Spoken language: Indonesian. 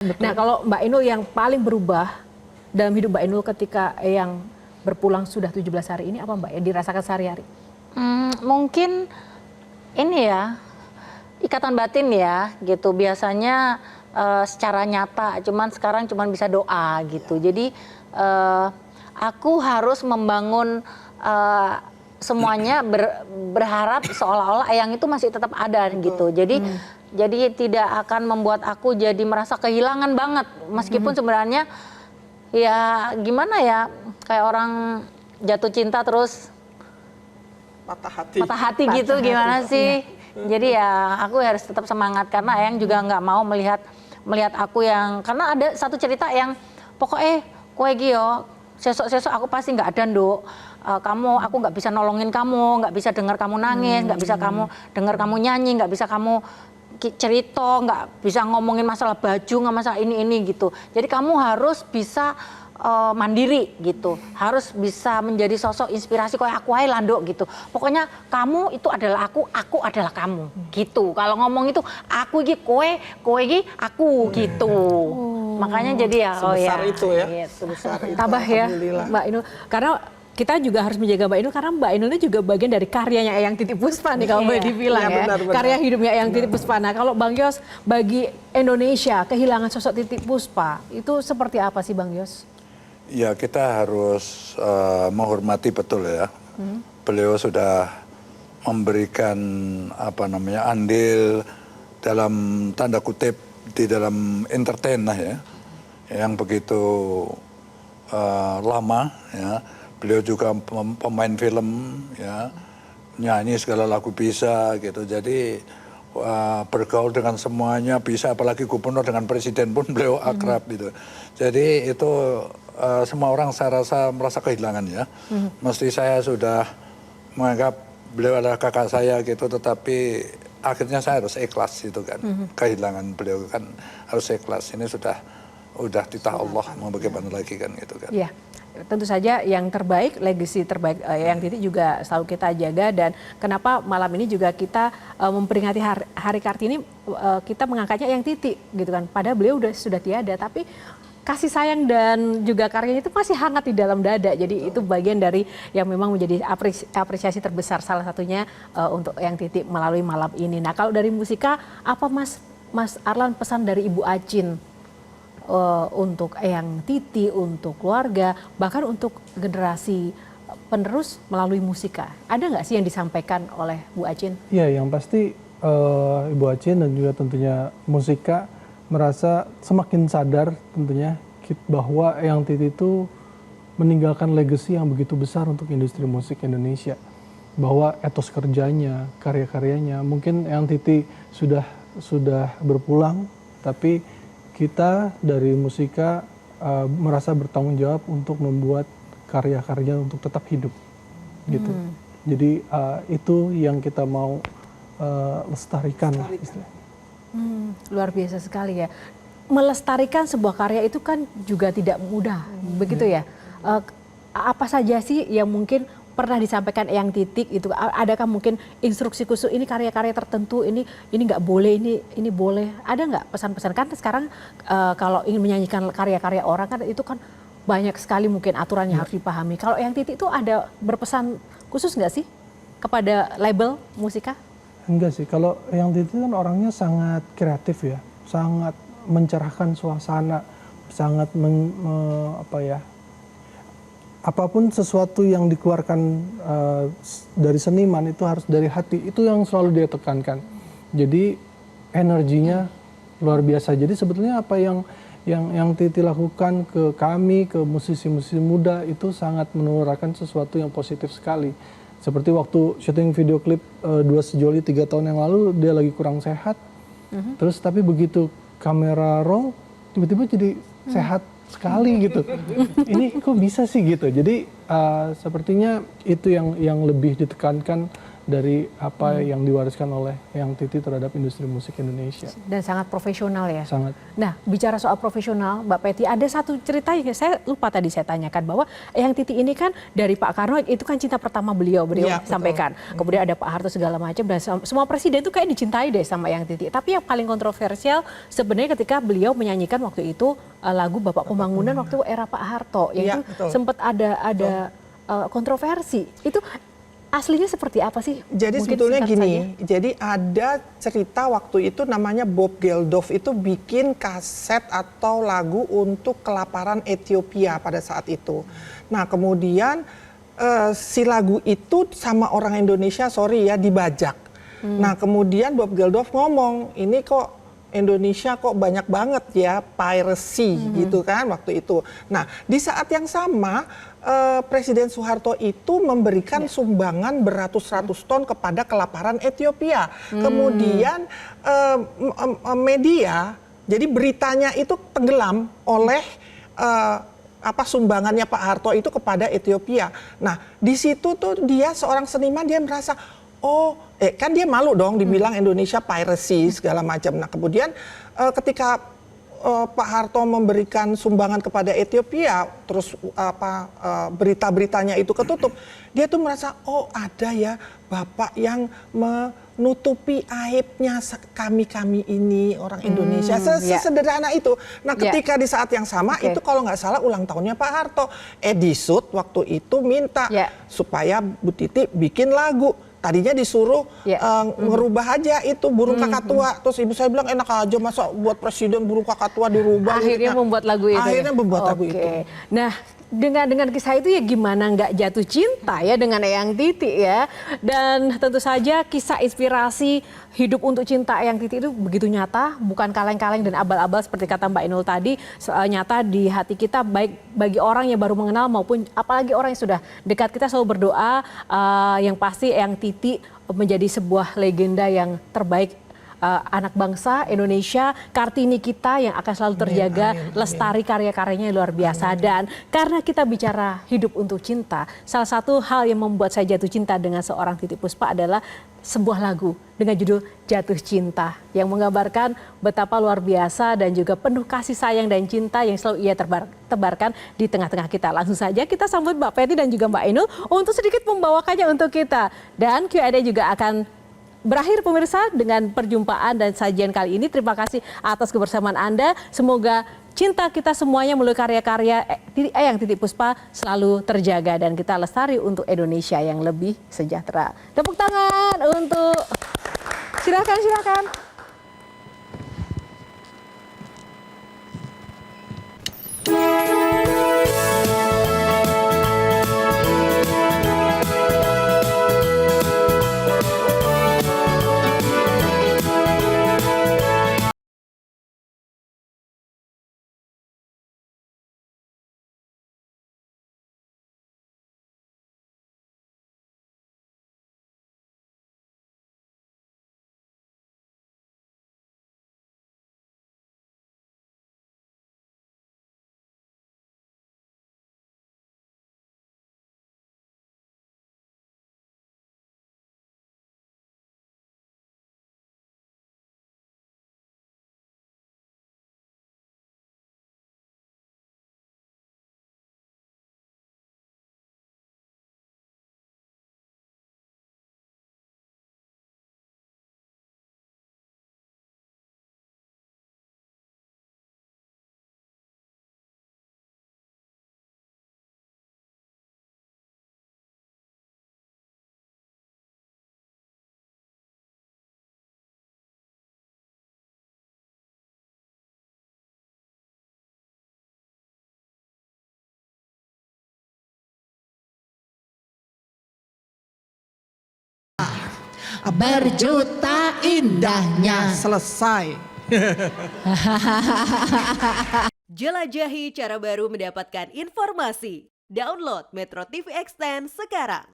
Nah, kalau Mbak Inul yang paling berubah dalam hidup Mbak Inul ketika yang berpulang sudah 17 hari ini apa Mbak yang dirasakan sehari-hari? Mungkin ini ya, ikatan batin ya gitu. Biasanya secara nyata, cuman sekarang cuman bisa doa gitu. Jadi aku harus membangun semuanya berharap seolah-olah Eyang itu masih tetap ada gitu. Jadi tidak akan membuat aku jadi merasa kehilangan banget. Meskipun sebenarnya ya gimana ya, kayak orang jatuh cinta terus patah hati gitu, gimana sih? Jadi ya aku harus tetap semangat karena Eyang juga nggak mau melihat aku yang, karena ada satu cerita yang pokoknya kowe Gio sesok aku pasti nggak ada Nduk. Aku nggak bisa nolongin kamu, nggak bisa dengar kamu nangis, nggak bisa kamu dengar kamu nyanyi, nggak bisa kamu cerita, nggak bisa ngomongin masalah baju, nggak masalah ini gitu. Jadi kamu harus bisa mandiri gitu, harus bisa menjadi sosok inspirasi kayak aku aja Lando gitu. Pokoknya kamu itu adalah aku adalah kamu gitu. Kalau ngomong itu aku iki kowe iki aku gitu. Makanya jadi ya sebesar itu ya. Sebesar itu. Tabah ya Mbak Inul, karena kita juga harus menjaga Mbak Inul karena Mbak Inul ini juga bagian dari karyanya Eyang Titi Puspa nih kalau boleh dibilang ya. Benar. Karya hidupnya Eyang Titi Puspa. Nah, kalau Bang Yos bagi Indonesia kehilangan sosok Titi Puspa itu seperti apa sih Bang Yos? Ya kita harus menghormati betul ya. Beliau sudah memberikan andil dalam tanda kutip di dalam entertain lah ya, yang begitu lama ya. Beliau juga pemain film ya, nyanyi segala lagu bisa gitu. Jadi bergaul dengan semuanya bisa, apalagi gubernur dengan presiden pun beliau akrab gitu. Jadi itu semua orang saya rasa merasa kehilangan ya. Mesti saya sudah menganggap beliau adalah kakak saya gitu, tetapi akhirnya saya harus ikhlas gitu kan. Kehilangan beliau kan harus ikhlas. Ini sudah titah Allah, mau bagaimana lagi kan gitu kan. Iya. Tentu saja yang terbaik, legacy terbaik yang Titi juga selalu kita jaga, dan kenapa malam ini juga kita memperingati Hari Kartini, kita mengangkatnya Eyang Titi gitu kan. Padahal beliau sudah tiada, tapi kasih sayang dan juga karyanya itu masih hangat di dalam dada. Jadi itu bagian dari yang memang menjadi apresiasi terbesar salah satunya untuk Eyang Titi melalui malam ini. Nah, kalau dari musika apa Mas Arlan pesan dari Ibu Acin untuk Eyang Titi, untuk keluarga, bahkan untuk generasi penerus melalui musika? Ada nggak sih yang disampaikan oleh Bu Acin? Iya, yang pasti Ibu Acin dan juga tentunya musika merasa semakin sadar tentunya bahwa Eyang Titi itu meninggalkan legacy yang begitu besar untuk industri musik Indonesia. Bahwa etos kerjanya, karya-karyanya, mungkin Eyang Titi sudah berpulang, tapi kita dari musika merasa bertanggung jawab untuk membuat karya-karya untuk tetap hidup gitu. Jadi itu yang kita mau lestarikan lah istilahnya. Luar biasa sekali ya. Melestarikan sebuah karya itu kan juga tidak mudah, begitu ya. Apa saja sih yang mungkin pernah disampaikan Eyang Titi itu? Adakah mungkin instruksi khusus, ini karya-karya tertentu, ini nggak boleh, ini boleh? Ada nggak pesan-pesan? Kan sekarang kalau ingin menyanyikan karya-karya orang kan itu kan banyak sekali mungkin aturannya harus dipahami. Kalau Eyang Titi itu ada berpesan khusus nggak sih kepada label musika? Enggak sih, kalau Eyang Titi kan orangnya sangat kreatif ya, sangat mencerahkan suasana, sangat apapun sesuatu yang dikeluarkan dari seniman itu harus dari hati, itu yang selalu dia tekankan. Jadi energinya luar biasa. Jadi sebetulnya apa yang Titi lakukan ke kami, ke musisi-musisi muda itu sangat menularkan sesuatu yang positif sekali. Seperti waktu syuting video klip Dua Sejoli 3 tahun yang lalu, dia lagi kurang sehat, terus tapi begitu kamera roll tiba-tiba jadi sehat sekali gitu. Ini kok bisa sih gitu. Jadi sepertinya itu yang lebih ditekankan dari apa yang diwariskan oleh Eyang Titi terhadap industri musik Indonesia. Dan sangat profesional ya. Sangat. Nah, bicara soal profesional, Mbak Peti, ada satu cerita yang saya lupa tadi saya tanyakan bahwa Eyang Titi ini kan dari Pak Karno itu kan cinta pertama beliau Iya, sampaikan. Kemudian ada Pak Harto segala macam dan semua presiden itu kayak dicintai deh sama Eyang Titi. Tapi yang paling kontroversial sebenarnya ketika beliau menyanyikan waktu itu lagu Bapak Pembangunan waktu era Pak Harto, Iya, yang itu betul. sempat ada kontroversi. Itu aslinya seperti apa sih? Jadi Mungkin sebetulnya singkat gini, saja. jadi ada cerita waktu itu namanya Bob Geldof itu bikin kaset atau lagu untuk kelaparan Ethiopia pada saat itu. Nah kemudian si lagu itu sama orang Indonesia, sorry ya, dibajak. Nah kemudian Bob Geldof ngomong, ini kok Indonesia kok banyak banget ya piracy gitu kan waktu itu. Nah di saat yang sama Presiden Soeharto itu memberikan sumbangan beratus-ratus ton kepada kelaparan Ethiopia. Kemudian media, jadi beritanya itu tenggelam oleh sumbangannya Pak Harto itu kepada Ethiopia. Nah di situ tuh dia seorang seniman, dia merasa kan dia malu dong dibilang Indonesia piracy segala macam. Nah kemudian ketika Pak Harto memberikan sumbangan kepada Ethiopia, terus berita-beritanya itu ketutup, dia tuh merasa ada ya Bapak yang menutupi aibnya kami ini orang Indonesia, sesederhana itu. Nah ketika di saat yang sama itu kalau nggak salah ulang tahunnya Pak Harto, Edi Sud waktu itu minta supaya Bu Titi bikin lagu. Tadinya disuruh ngerubah aja itu burung kakak tua. Terus ibu saya bilang enak aja masa buat presiden burung kakak tua dirubah. Akhirnya membuat lagu itu. Akhirnya membuat lagu itu. Nah dengan kisah itu ya gimana nggak jatuh cinta ya dengan Eyang Titi ya. Dan tentu saja kisah inspirasi hidup untuk cinta Eyang Titi itu begitu nyata, bukan kaleng-kaleng dan abal-abal seperti kata Mbak Inul tadi, nyata di hati kita, baik bagi orang yang baru mengenal maupun apalagi orang yang sudah dekat. Kita selalu berdoa yang pasti Eyang Titi menjadi sebuah legenda yang terbaik anak bangsa Indonesia, Kartini kita yang akan selalu terjaga, lestari karya-karyanya yang luar biasa. Dan karena kita bicara hidup untuk cinta, salah satu hal yang membuat saya jatuh cinta dengan seorang Titiek Puspa adalah sebuah lagu dengan judul Jatuh Cinta yang menggambarkan betapa luar biasa dan juga penuh kasih sayang dan cinta yang selalu ia tebarkan di tengah-tengah kita. Langsung saja kita sambut Mbak Peti dan juga Mbak Inul untuk sedikit membawakannya untuk kita. Dan Q&A juga akan berakhir pemirsa dengan perjumpaan dan sajian kali ini. Terima kasih atas kebersamaan Anda. Semoga cinta kita semuanya melalui karya-karya Eyang Titiek Puspa selalu terjaga dan kita lestari untuk Indonesia yang lebih sejahtera. Tepuk tangan untuk silakan. Berjuta indahnya. Selesai. Jelajahi cara baru mendapatkan informasi. Download Metro TV Extend sekarang.